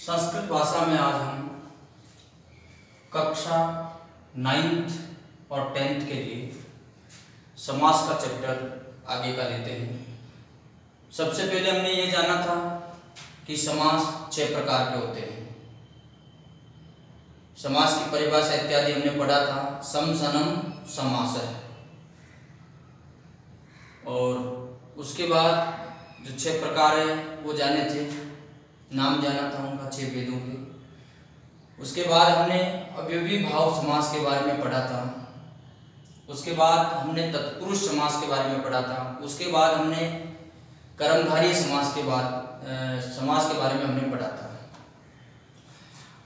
संस्कृत भाषा में आज हम कक्षा 9th और 10th के लिए समास का चैप्टर आगे का लेते हैं। सबसे पहले हमने ये जाना था कि समास 6 प्रकार के होते हैं। समास की परिभाषा इत्यादि हमने पढ़ा था। सम सनम समासः। और उसके बाद जो 6 प्रकार है वो जाने थे, नाम जाना था उनका 6 भेदों के। उसके बाद हमने अवयवी भाव समास के बारे में पढ़ा था। उसके बाद हमने तत्पुरुष समास के बारे में पढ़ा था। उसके बाद हमने कर्मधारय समास के बारे में हमने पढ़ा था।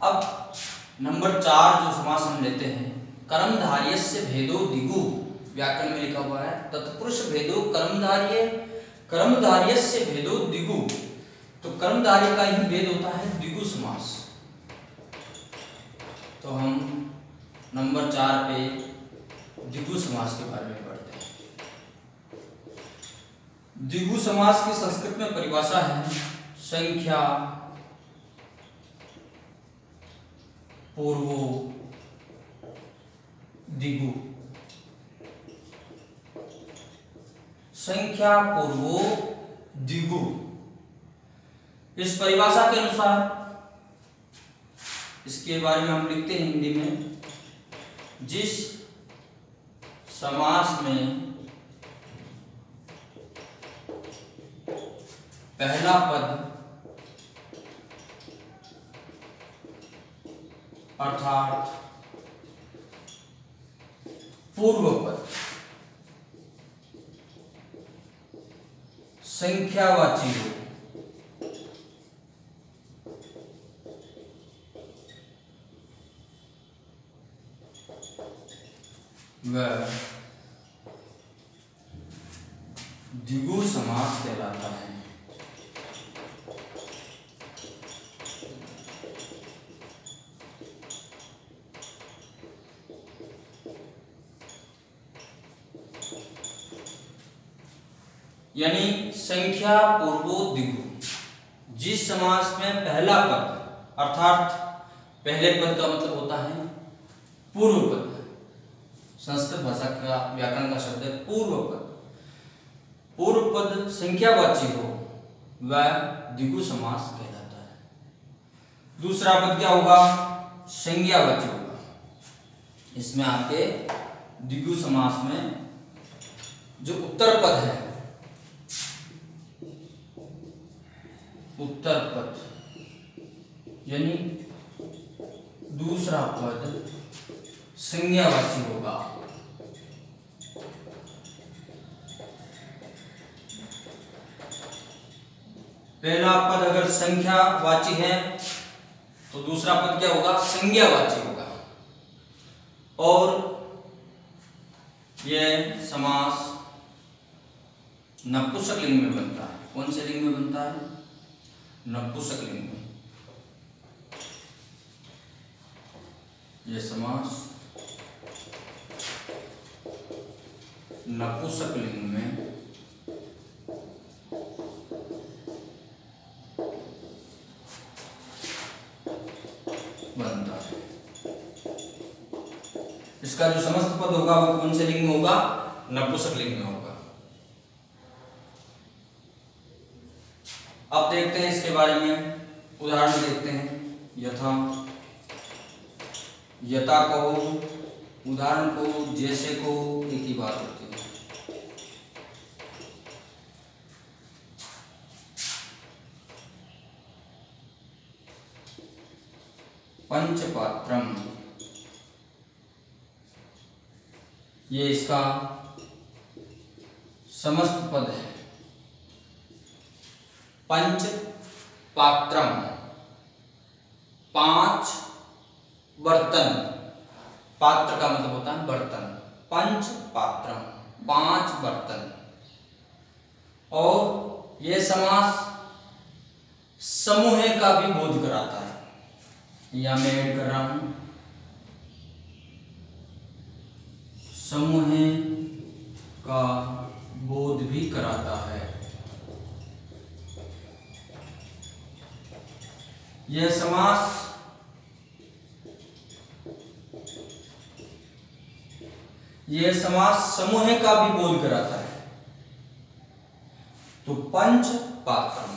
अब नंबर 4 जो समास हम लेते हैं, कर्मधारयस्य भेदो दिगु, व्याकरण में लिखा हुआ है तत्पुरुष भेदो कर्मधारय, कर्मधारयस्य भेदो दिगु। तो कर्मधारय का ही भेद होता है दिगु समास। तो हम नंबर 4 पे दिगु समास के बारे में पढ़ते हैं। दिगु समास की संस्कृत में परिभाषा है संख्या पूर्वो दिगु। संख्या पूर्वो दिगु। इस परिभाषा के अनुसार इसके बारे में हम लिखते हैं हिंदी में, जिस समास में पहला पद अर्थात पूर्व पद संख्यावाची हो, वह दिगु समास कहलाता है। यानी संख्या पूर्वो दिगु। जिस समास में पहला पद अर्थात पहले पद का मतलब होता है पूर्व पद। संस्कृत भाषा का व्याकरण का शब्द है पूर्व पद। पूर्व पद संख्यावाची हो वह दिगु समास कहलाता है। दूसरा पद क्या होगा? संज्ञावाची होगा। इसमें आपके दिगु समास में जो उत्तर पद है, उत्तर पद यानी दूसरा पद संज्ञावाची होगा। पहला पद अगर संख्यावाची है तो दूसरा पद क्या होगा? संज्ञावाची होगा। और यह समास नपुंसक लिंग में बनता है। कौन से लिंग में बनता है? नपुंसक लिंग में। यह समास नपुंसक लिंग में बनता है। इसका जो समस्त पद होगा वो कौन से लिंग में होगा? नपुंसक लिंग में होगा। अब देखते हैं इसके बारे में, उदाहरण देखते हैं। यथा, यथा कहो, उदाहरण को, जैसे को, एक ही बात होती है। पंचपात्रम, ये इसका समस्त पद है। पंच पात्रम, 5 बर्तन। पात्र का मतलब होता है बर्तन। पंच पात्रम, 5 बर्तन। और यह समास समूह का भी बोध कराता है। या मैं ऐड कर रहा हूं, समूह का बोध भी कराता है। यह समास समूह का भी बोध कराता है। तो पंच पात्रम,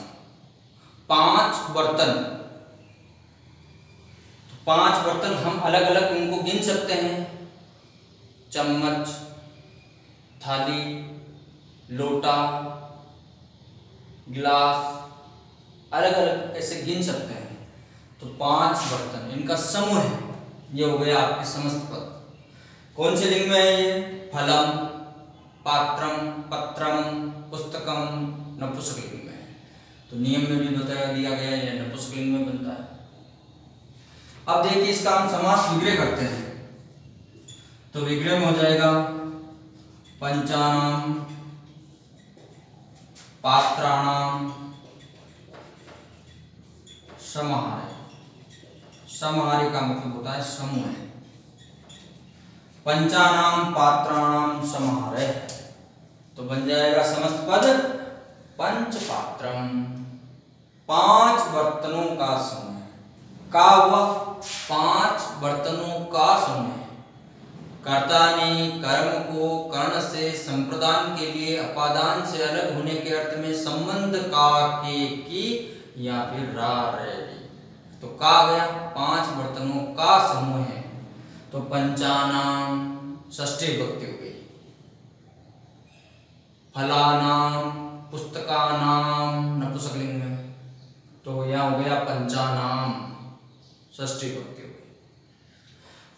5 बर्तन। तो 5 बर्तन हम अलग अलग इनको गिन सकते हैं, चम्मच, थाली, लोटा, गिलास, अलग अलग ऐसे गिन सकते हैं। तो 5 बर्तन इनका समूह है। ये हो गया आपके समस्त पद। कौन से लिंग में है ये? फलम, पात्रम, पत्रम, पुस्तकम, नपुंसकलिंग में है। तो नियम में भी बताया दिया गया है ये नपुंसकलिंग में बनता है। अब देखिए इसका हम समास विग्रह करते हैं। तो विग्रह में हो जाएगा पंचानाम, पात्राणाम, समाहारे। समाहारे का मतलब होता है समूह। पंचानाम पात्राणाम समाहारे, तो बन जाएगा समस्त पद पंचपात्रम, 5 बर्तनों का समूह। का हुआ 5 बर्तनों का समूह। कर्ता ने कर्म को कर्ण से संप्रदान के लिए अपादान से अलग होने के अर्थ में संबंध का के की या फिर रा रे। तो का गया 5 बर्तनों का समूह है। तो पंचानाम षष्ठी विभक्ति हो गई, फलानाम, पुस्तकानाम नपुंसकलिंग में, तो यह हो गया पंचानाम षष्ठी विभक्ति हो गई।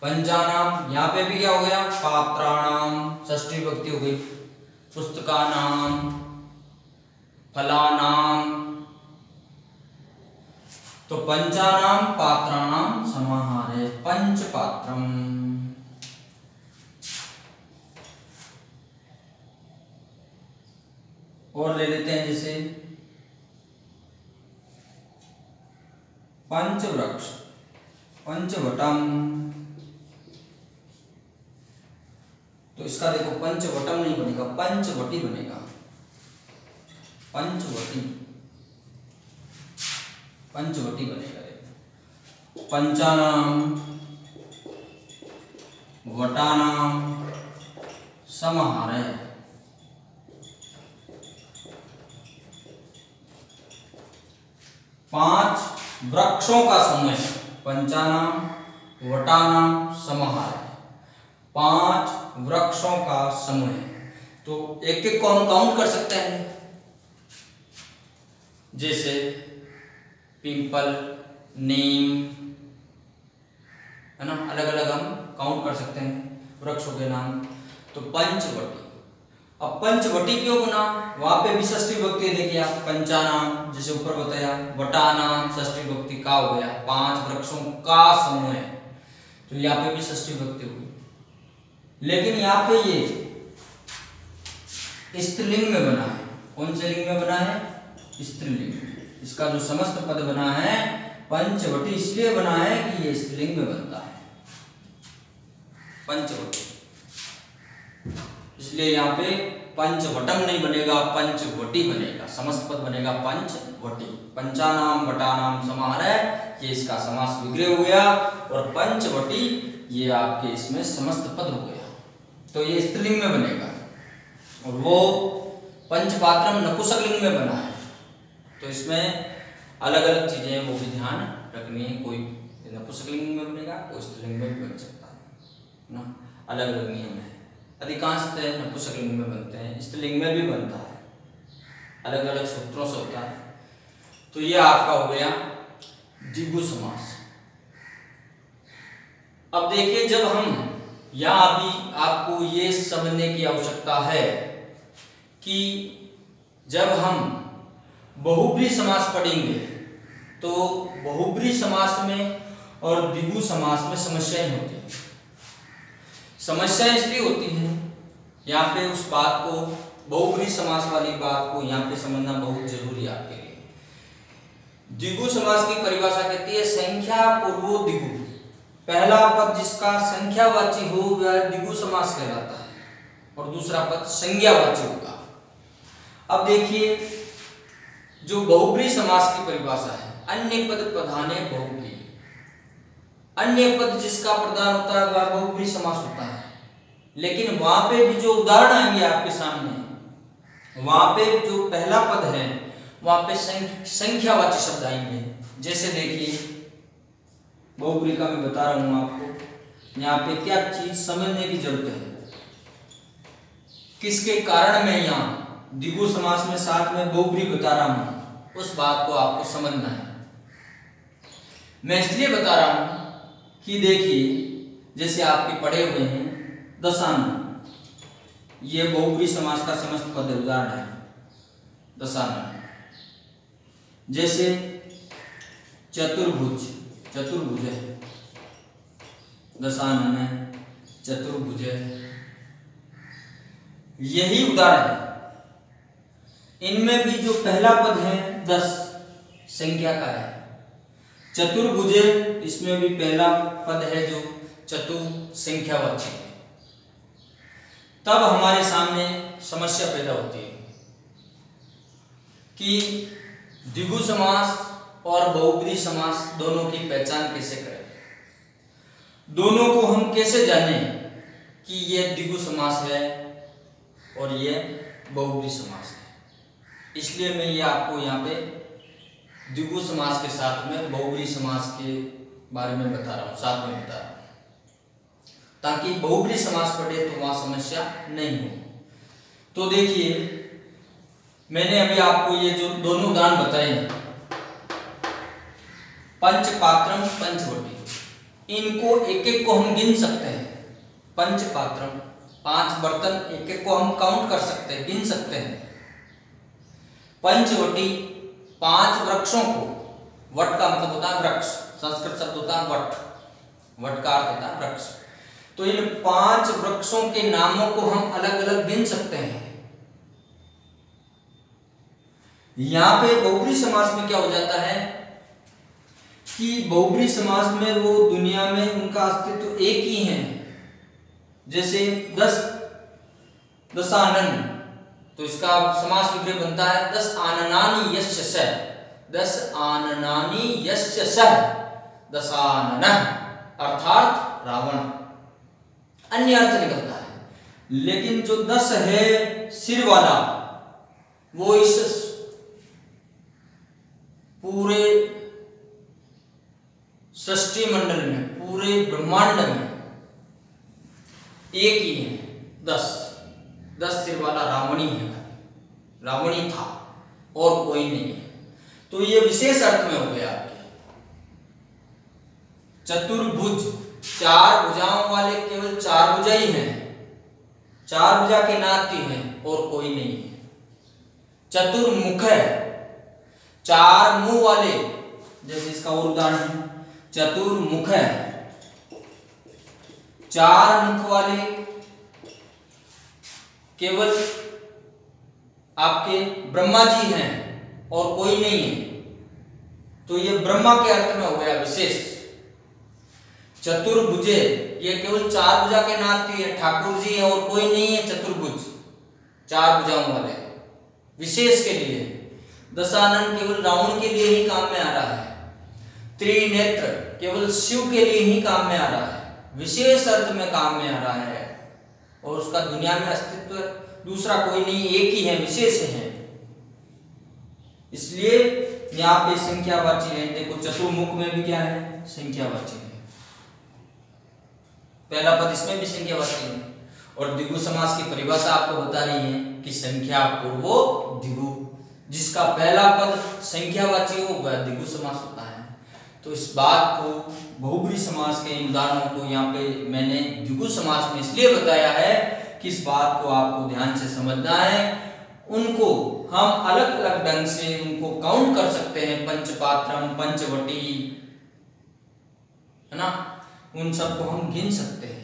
पंचानाम यहाँ पे भी क्या हो गया? पात्राणाम षष्ठी विभक्ति हो गई, पुस्तकानाम, फलानाम। तो पंचानाम पात्राणाम समाहारे पंचपात्रम। और ले लेते हैं जैसे पंचवृक्ष, पंचवटम। तो इसका देखो पंचवटम नहीं बनेगा, पंचवटी बनेगा। पंचवटी, पंचवटी बनेगा। पंचानाम, वटानाम समाहारे। पांच वृक्षों का समूह, पंचानाम, वटानाम, समाहारे। 5 वृक्षों का समूह है। तो एक एक को हम काउंट कर सकते हैं, जैसे पिंपल, नीम, है ना, अलग अलग हम काउंट कर सकते हैं वृक्षों के नाम। तो पंचवटी। अब पंचवटी क्यों बना? वहां पे भी षष्ठी विभक्ति देखिए आप, पंचानाम जैसे ऊपर बताया, वटानाम षष्ठी विभक्ति का हो गया, 5 वृक्षों का समूह है। तो यहाँ पे भी षष्ठी विभक्ति होगी। लेकिन यहाँ पे ये स्त्रीलिंग में बना है। कौन से लिंग में बना है? स्त्रीलिंग में। इसका जो समस्त पद बना है पंचवटी इसलिए बना है कि ये स्त्रीलिंग में बनता है, पंचवटी। इसलिए यहाँ पे पंचवटम नहीं बनेगा, पंचवटी बनेगा। समस्त पद बनेगा पंचवटी। पंचानाम वटानाम समाहारे, ये इसका समास विग्रह हो गया। और पंचवटी ये आपके इसमें समस्त पद हो गया, तो ये स्त्रीलिंग में बनेगा। और वो पंचपात्रम नपुंसकलिंग में बना है। तो इसमें अलग अलग चीजें वो भी ध्यान रखनी है। कोई नपुंसकलिंग में बनेगा, कोई स्त्रीलिंग में भी बन सकता है ना, अलग अलग नियम है। अधिकांशतः नपुंसकलिंग में बनते हैं, स्त्रीलिंग में भी बनता है, अलग अलग सूत्रों से होता है। तो ये आपका हो गया द्विगु समास। अब देखिए, जब हम यहाँ अभी आपको ये समझने की आवश्यकता है कि जब हम बहुब्री समास पढ़ेंगे तो बहुब्री समास में और द्विगु समास में समस्याएं होती हैं। समस्याएं इसलिए होती हैं, यहाँ पे उस बात को, बहुब्री समास वाली बात को यहाँ पे समझना बहुत जरूरी है आपके लिए। द्विगु समास की परिभाषा कहती है संख्या पूर्वो द्विगु। पहला पद जिसका संख्यावाची हो वह द्विगु समास कहलाता है, और दूसरा पद संज्ञावाची होगा। अब देखिए, जो बहुब्री समास की परिभाषा है, अन्य पद प्रधाने बहुव्रीहि। अन्य पद जिसका प्रधान होता है वह बहुव्रीहि समास होता है। लेकिन वहां पे भी जो उदाहरण आएंगे आपके सामने, वहां पे जो पहला पद है वहां पे संख्यावाची शब्द आएंगे। जैसे देखिए बहुव्रीहि का मैं बता रहा हूं आपको, यहाँ पे क्या चीज समझने की जरूरत है, किसके कारण मैं यहाँ द्विगु समास में साथ में बहुव्रीहि बता रहा हूं, उस बात को आपको समझना है। मैं इसलिए बता रहा हूं कि देखिए जैसे आपके पढ़े हुए हैं दशानन, ये बहुव्रीहि समास का समस्त पद उदाहरण है दशानन। जैसे चतुर्भुज, चतुर्भुज है, दशानन है, चतुर्भुज है, यही उदाहरण है। इनमें भी जो पहला पद है 10 संख्या का है। चतुर्भुज, इसमें भी पहला पद है जो चतु संख्यावाची है। तब हमारे सामने समस्या पैदा होती है कि द्विगु समास और बहुव्रीहि समास दोनों की पहचान कैसे करें, दोनों को हम कैसे जानें कि ये द्विगु समास है और ये बहुव्रीहि समास है। इसलिए मैं ये आपको यहाँ पे द्विगु समास के साथ में बहुव्रीहि समास के बारे में बता रहा हूँ, साथ में बता रहा हूँ, ताकि बहुव्रीहि समास पढ़े तो वहां समस्या नहीं हो। तो देखिए मैंने अभी आपको ये जो दोनों उदाहरण बताए हैं, पंचपात्रम पंचवटी, इनको एक एक को हम गिन सकते हैं। पंचपात्रम 5 बर्तन एक एक को हम काउंट कर सकते हैं, गिन सकते हैं। पंचवटी 5 वृक्षों को, वट का मतलब होता है वृक्ष, संस्कृत शब्द होता है वट, वट का अर्थ होता है वृक्ष। तो इन 5 वृक्षों के नामों को हम अलग अलग गिन सकते हैं। यहां पे बहुव्रीहि समास में क्या हो जाता है कि बहुव्रीहि समास में वो दुनिया में उनका अस्तित्व एक ही है। जैसे 10 दशानन, तो इसका समास विग्रह बनता है 10 आननानि यस्य सः, 10 आननानि यस्य सः दशाननः, अर्थात रावण, अन्य अर्थ निकलता है। लेकिन जो 10 है सिर वाला, वो इस पूरे सृष्टि मंडल में, पूरे ब्रह्मांड में एक ही है। 10 सिर वाला रावणी है, रावणी था और कोई नहीं है। तो ये विशेष अर्थ में हो गया आपके। चतुर्भुज, 4 भुजाओं वाले केवल 4 भुजा ही हैं, 4 भुजा के नाती हैं और कोई नहीं है। चतुर्मुख है, 4 मुंह वाले, जैसे इसका और उदाहरण है चतुर्मुख है, 4 मुख वाले केवल आपके ब्रह्मा जी हैं और कोई नहीं है। तो ये ब्रह्मा के अर्थ में हो गया विशेष। चतुर्भुजे, ये केवल 4 भुजा के नाती है, ठाकुर जी है और कोई नहीं है चतुर्भुज, 4 भुजाओं वाले, विशेष के लिए। दशानन केवल रावण के लिए ही काम में आ रहा है। त्रिनेत्र केवल शिव के लिए ही काम में आ रहा है, विशेष अर्थ में काम में आ रहा है, और उसका दुनिया में अस्तित्व दूसरा कोई नहीं, एक ही है, विशेष है। इसलिए यहाँ पे संख्यावाची है। देखो चतुर्मुख में भी क्या है, संख्यावाची है। पहला पद इसमें भी संख्यावाची है। और द्विगु समास की परिभाषा आपको बता रही है कि संख्या पूर्वो द्विगु, जिसका पहला पद संख्यावाची हो वह द्विगु समास होता है। तो इस बात को, बहुव्रीहि समास के उदाहरणों को यहाँ पे मैंने द्विगु समास में इसलिए बताया है कि इस बात को आपको ध्यान से समझना है। उनको हम अलग अलग ढंग से उनको काउंट कर सकते हैं, पंचपात्रम, पंचवटी, है ना, उन सबको हम गिन सकते हैं।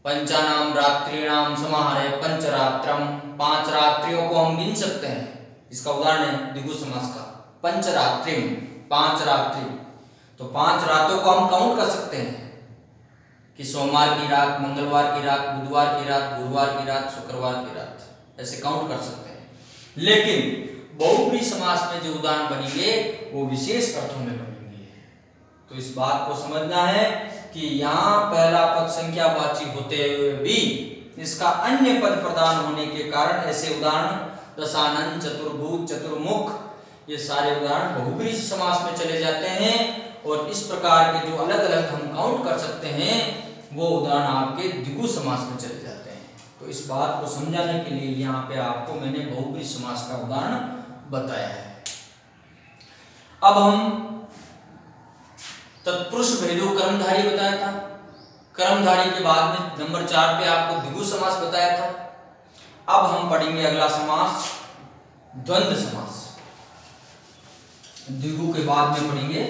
पंचानाम रात्रिणाम समाहारे पंचरात्रम, 5 रात्रियों को हम गिन सकते हैं। इसका उदाहरण है द्विगु समास का, पंचरात्रिम, 5 रात्रि। तो 5 रातों को हम काउंट कर सकते हैं कि सोमवार की रात, मंगलवार की रात, बुधवार की रात, गुरुवार की रात, शुक्रवार की रात, ऐसे काउंट कर सकते हैं। लेकिन बहुब्रीहि समास में जो उदाहरण बनेंगे वो विशेष अर्थों में बनेंगे। तो इस बात को समझना है कि यहाँ पहला पद संख्यावाची होते हुए भी इसका अन्य पद प्रदान होने के कारण ऐसे उदाहरण दशानन, चतुर्भुज, चतुर्मुख, ये सारे उदाहरण बहुब्रीहि समास में चले जाते हैं। और इस प्रकार के जो अलग अलग हम काउंट कर सकते हैं वो उदाहरण आपके द्विगु समास में चले जाते हैं। तो इस बात को समझाने के लिए यहाँ पे आपको मैंने बहुब्रीहि समास का उदाहरण बताया है। अब हम तत्पुरुष भेदो कर्मधारी बताया था, कर्मधारी के बाद में नंबर 4 पे आपको द्विगु समास बताया था। अब हम पढ़ेंगे अगला समास द्वंद्व समास। द्विगु के बाद में पढ़ेंगे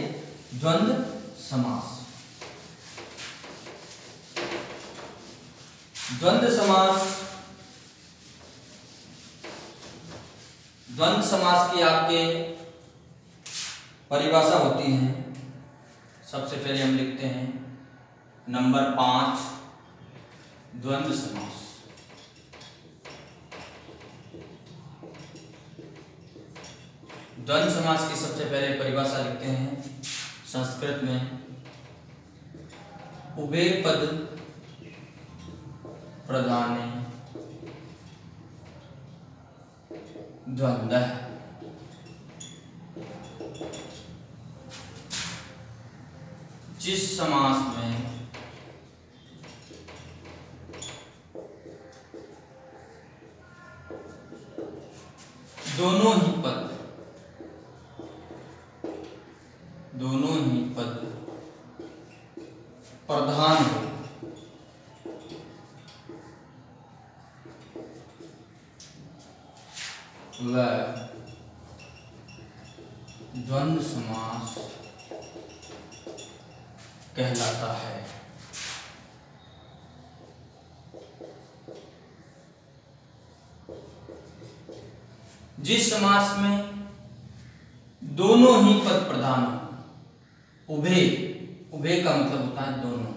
द्वंद्व समास। द्वंद्व समास, द्वंद्व समास की आपके परिभाषा होती है। सबसे पहले हम लिखते हैं नंबर 5 द्वंद्व समास। द्वंद्व समास की सबसे पहले परिभाषा लिखते हैं संस्कृत में, उभय पद प्रधाने द्वंद्वः। जिस समास में दोनों ही पद प्रधान हो, वह द्वंद्व समास कहलाता है। जिस समास में दोनों ही पद प्रधान हो, उभय, उभय का मतलब होता है दोनों।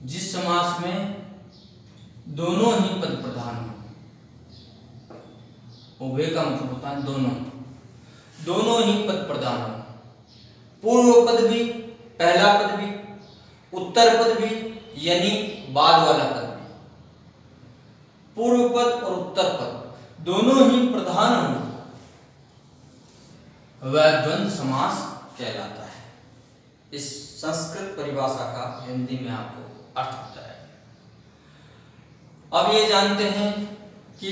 जिस समास में दोनों ही पद प्रधान हो, उभय का मतलब होता है दोनों, दोनों ही पद प्रधान हो। पूर्व पद भी, पहला पद भी, उत्तर पद भी, यानी बाद वाला पद भी। पूर्व पद और उत्तर पद दोनों ही प्रधान हो, वह द्वंद्व समास कहलाता है। इस संस्कृत परिभाषा का हिंदी में आपको अर्थ बताया। अब ये जानते हैं कि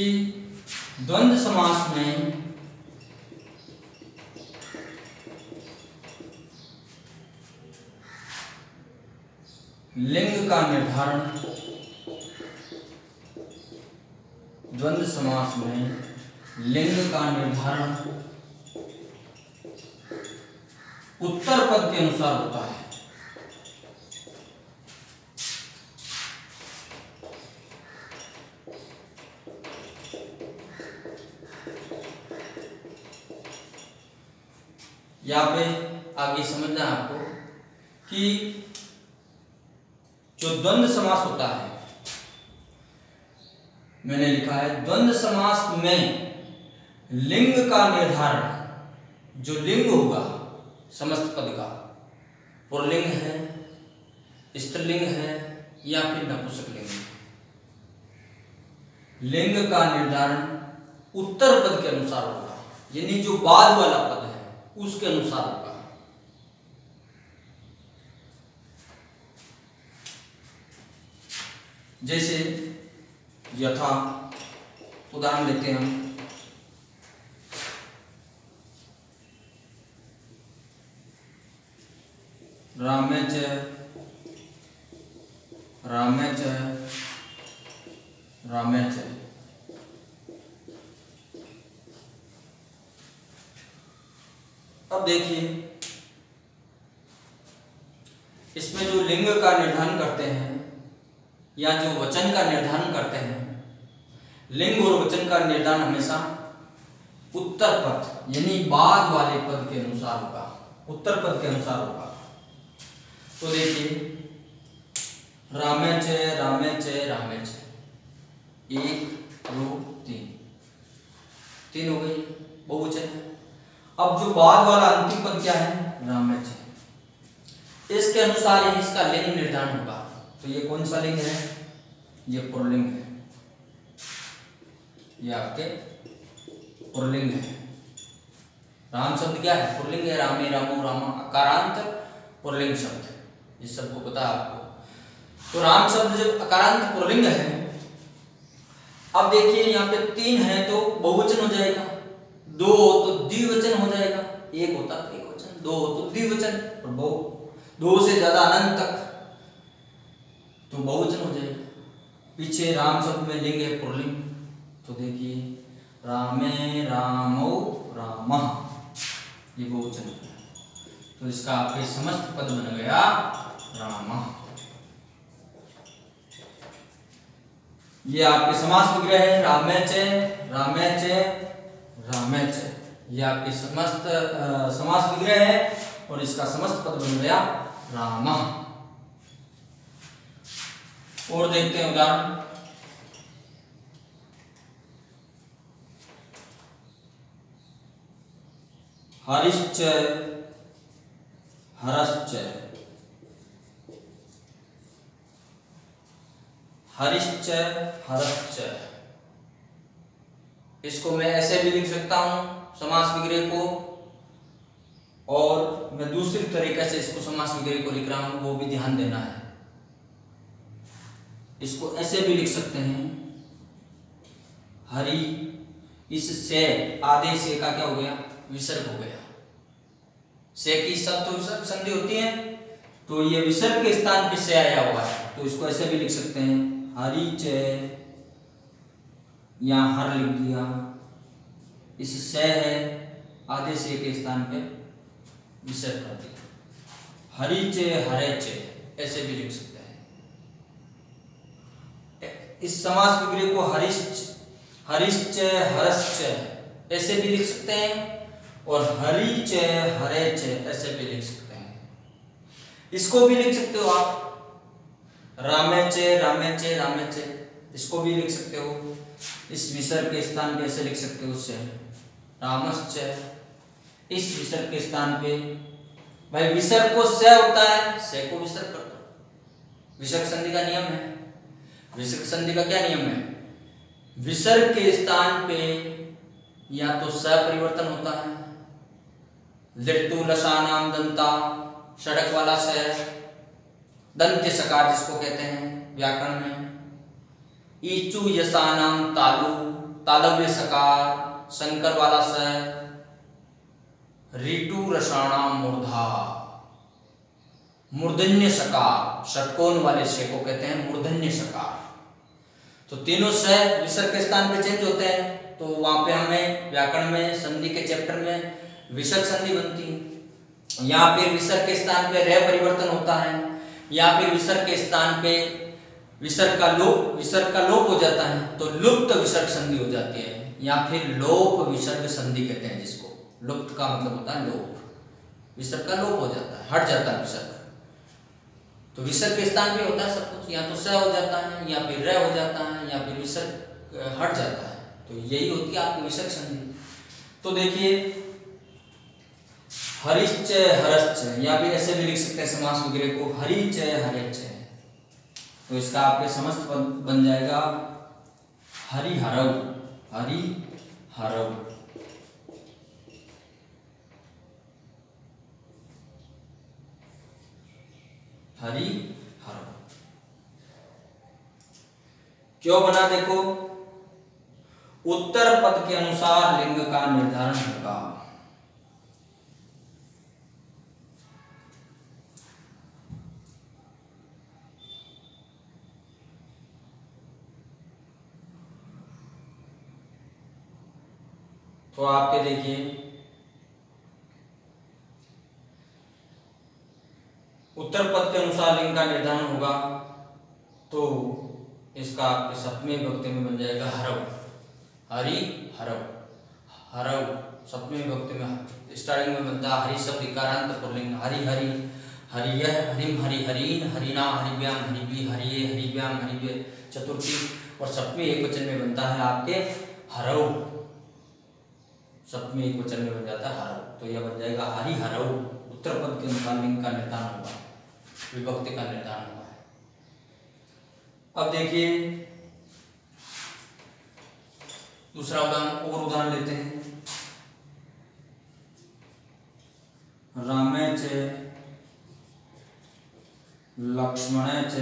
द्वंद्व समास में लिंग का निर्धारण, द्वंद्व समास में लिंग का निर्धारण उत्तर पद के अनुसार होता है। यहाँ पे आगे समझना है आपको कि जो द्वंद्व समास होता है, मैंने लिखा है द्वंद्व समास में लिंग का निर्धारण, जो लिंग होगा समस्त पद का, पुल्लिंग है, स्त्रीलिंग है या फिर नपुंसकलिंग, लिंग का निर्धारण उत्तर पद के अनुसार होगा, यानी जो बाद वाला पद है उसके अनुसार होगा। जैसे यथा, उदाहरण लेते हैं हम, रामे च, रामे च, रामे च। अब देखिए इसमें जो लिंग का निर्धारण करते हैं या जो वचन का निर्धारण करते हैं, लिंग और वचन का निर्धारण हमेशा उत्तर पद यानी बाद वाले पद के अनुसार होगा, उत्तर पद के अनुसार होगा। तो देखिए रामे च, रामे च, रामे च, 1 2 3, 3 हो गई, बहुवचन है। अब जो बाद वाला अंतिम पद क्या है? रामेच है। इसके अनुसार ही इसका लिंग निर्धारण होगा। तो ये कौन सा लिंग है? ये पुल्लिंग है, ये आपके पुल्लिंग है। राम शब्द क्या है? पुल्लिंग है। रामे रामो रामा अकारांत पुल्लिंग शब्द, ये सबको पता है आपको। तो राम शब्द जब अकारांत पुल्लिंग है, अब देखिए यहाँ पे 3 है तो बहुवचन हो जाएगा, 2 हो तो द्विवचन हो जाएगा, 1 होता तो एकवचन, 2 हो तो द्विवचन, और 2 से ज्यादा अनंत तक तो बहुवचन हो जाएगा। पीछे राम शब्द में लिंग है पुल्लिंग, तो देखिए रामे रामो रामः, ये बहुवचन हो गया। तो इसका आपके समस्त पद बन गया रामः। ये आपके समास विग्रह है, रामेच रामेच रामेच, ये आपके समस्त समास विग्रह है और इसका समस्त पद बन गया रामः। और देखते हैं उदाहरण। हरिश्च हरश्च, हरिश्च हरश्च, इसको मैं ऐसे भी लिख सकता हूं समास विग्रह को, और मैं दूसरी तरीके से इसको समास विग्रह को लिख रहा हूं, वो भी ध्यान देना है। इसको ऐसे भी लिख सकते हैं, हरि, इस से आधे से का क्या हो गया? विसर्ग हो गया। से की सब तो विसर्ग संधि होती है, तो ये विसर्ग के स्थान पे से आया हुआ है, तो इसको ऐसे भी लिख सकते हैं, हरि च, यहाँ हर लिख दिया, इस से है आधे से के स्थान पे विसर्ग कर दिया, हरि च हरे च, ऐसे भी लिख सकते हैं। इस समास विग्रह को हरिश्च हरश्च ऐसे भी लिख सकते हैं, और हरि च हरे च ऐसे भी लिख सकते हैं। इसको भी लिख सकते हो आप, रामेच रामेच रामेच, इसको भी लिख सकते हो, इस विसर्ग के स्थान पे ऐसे लिख सकते हो, से रामश्च, इस विसर्ग के स्थान पे, भाई विसर्ग को से होता है, से को विसर्ग कर दो, विसर्ग संधि का नियम है। विसर्ग संधि का क्या नियम है? विसर्ग के स्थान पे या तो स परिवर्तन होता है, लिट्टू लसानाम दंता, सड़क वाला स, दंत्य सकार जिसको कहते हैं व्याकरण में, ईचू यसानाम तालु, तालव्य सकार, शंकर वाला स, ऋतु रसाणाम मूर्धा, मूर्धन्य सकार, षटकोण वाले से को कहते हैं मूर्धन्य सकार। तो तीनों से विसर्ग के स्थान पे चेंज होते हैं, तो वहां पे हमें व्याकरण में संधि के चैप्टर में विसर्ग संधि बनती है। यहाँ पे विसर्ग के स्थान पे रे परिवर्तन होता है, या फिर विसर्ग के स्थान पे विसर्ग का लोप हो जाता है, तो लुप्त विसर्ग संधि हो जाती है, या फिर लोप विसर्ग संधि कहते हैं जिसको। लुप्त का मतलब होता है लोप, विसर्ग का लोप हो जाता है, हट जाता है विसर्ग। तो विसर्ग के स्थान पे होता है सब कुछ, या तो स हो जाता है, या फिर र हो जाता है, या फिर विसर्ग हट जाता है, तो यही होती है आपकी विसर्ग संधि। तो देखिए हरिश्च हरश्च, या फिर ऐसे भी लिख सकते हैं समास विग्रह को, हरि च हरे च, तो इसका आपके समस्त पद बन जाएगा हरि हरौ, हरि हरौ। हरि हरौ क्यों बना? देखो, उत्तर पद के अनुसार लिंग का निर्धारण होगा। तो आपके देखिए उत्तर पद के अनुसार लिंग का निर्धारण होगा, तो इसका आपके सप्तमी विभक्ति में बन जाएगा हरौ, हरि हरौ। हरौ सप्तमी विभक्ति में स्टार्टिंग में बनता है हरि शब्द इकारांत पुल्लिंग, हरि हरि हरियः हरिम हरि हरीन हरिणा हरिव्याम हरिभि हरिये हरिव्याम हरिवे। चतुर्थी और सप्तमी एकवचन में बनता है आपके हरऊ। सप्तमी एकवचन में बन जाता है हरऊ, तो यह बन जाएगा हरि हरऊ। उत्तर पद के अनुसार लिंग का निर्धारण होगा, विभक्ति का निर्धारण हुआ है। अब देखिए दूसरा उदाहरण और उदाहरण लेते हैं। रामे च लक्ष्मणे च,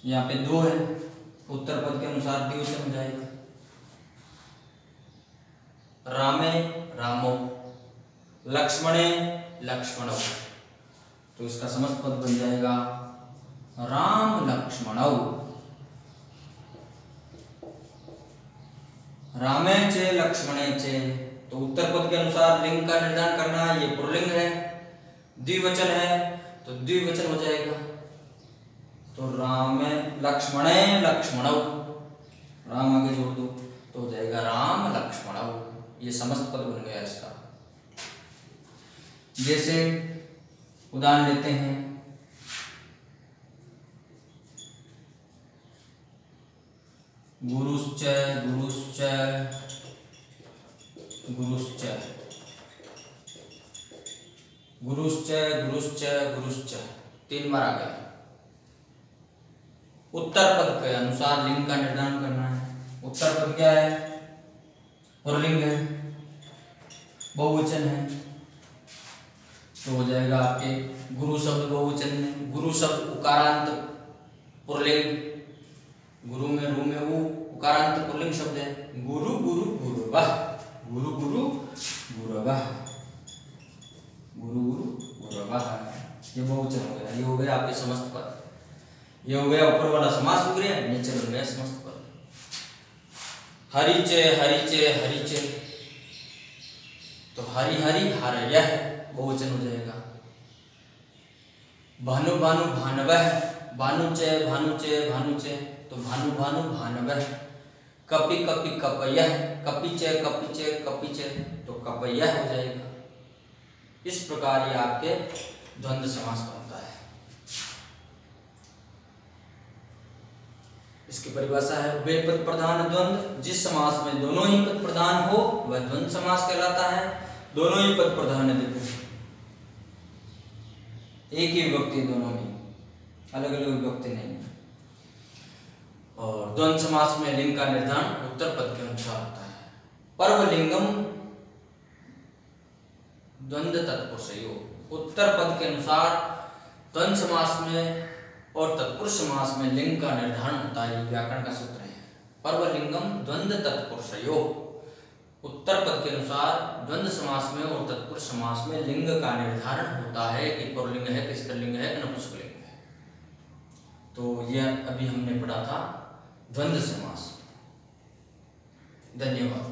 यहाँ पे दो है, उत्तर पद के अनुसार द्विवचन हो जाएगा। रामे रामो, लक्ष्मणे लक्ष्मणौ, तो इसका समस्त पद बन जाएगा राम लक्ष्मणौ। रामे चे लक्ष्मणे चे, तो उत्तर पद के अनुसार लिंग का निर्धारण करना है। ये पुल्लिंग है, द्विवचन है, तो द्विवचन हो जाएगा। तो रामे लक्ष्मणे लक्ष्मणौ, राम आगे जोड़ दो तो हो जाएगा राम लक्ष्मणौ। ये समस्त पद बन गया इसका। जैसे उदाहरण लेते हैं, गुरुश्च गुरुश्च गुरुश्च, गुरुश्च गुरुश्च गुरुश्च, 3 बार आ गया। उत्तर पद के अनुसार लिंग का निर्धारण करना है। उत्तर पद क्या है? पुल्लिंग है, बहुवचन है, तो हो जाएगा आपके गुरु शब्द बहुवचन में। गुरु शब्द उकारांत पुल्लिंग, गुरु में रू में ऊ, उकारांत पुल्लिंग शब्द है। गुरु गुरु गुरुवः, गुरु गुरु गुरुवः, गुरु गुरु गुरुवः, ये बहुवचन हो गया। ये हो गया आपके समस्त पद। ये हो गया ऊपर वाला समास हो गया, नीचे बन गया समस्त पद। हरिचे हरिचे हरिचे, तो हरि हरि हरयः बहुवचन हो जाएगा। भानु भानु भानवः, भानुचे भानुचे भानुचे, तो भानु भानु भानवः। कपि कपि कपयः, कपिचे कपिचे कपिचे, तो कपयः हो जाएगा। इस प्रकार ये आपके द्वंद्व समास बनता है। इसकी परिभाषा है वे पद प्रधान द्वंद्व, जिस समास में दोनों ही पद प्रधान हो वह द्वंद्व समास कहलाता है। दोनों ही पद प्रधान है, देखो एक ही विभक्ति दोनों में, अलग अलग विभक्ति नहीं है। और द्वंद्व समास में लिंग का निर्धारण उत्तर पद के अनुसार होता है। पर्वलिंगम द्वंद्व तत्पुरुषयोः, उत्तर पद के अनुसार द्वंद्व समास में और तत्पुरुष समास में लिंग का निर्धारण होता है। व्याकरण का सूत्र है। पर्वलिंगम द्वंद्व तत्पुरुषयोः, उत्तर पद के अनुसार द्वंद्व समास में और तत्पुरुष समास में लिंग का निर्धारण होता है कि पुल्लिंग है कि स्त्रीलिंग है कि नपुंसकलिंग है। तो यह अभी हमने पढ़ा था द्वंद्व समास। धन्यवाद।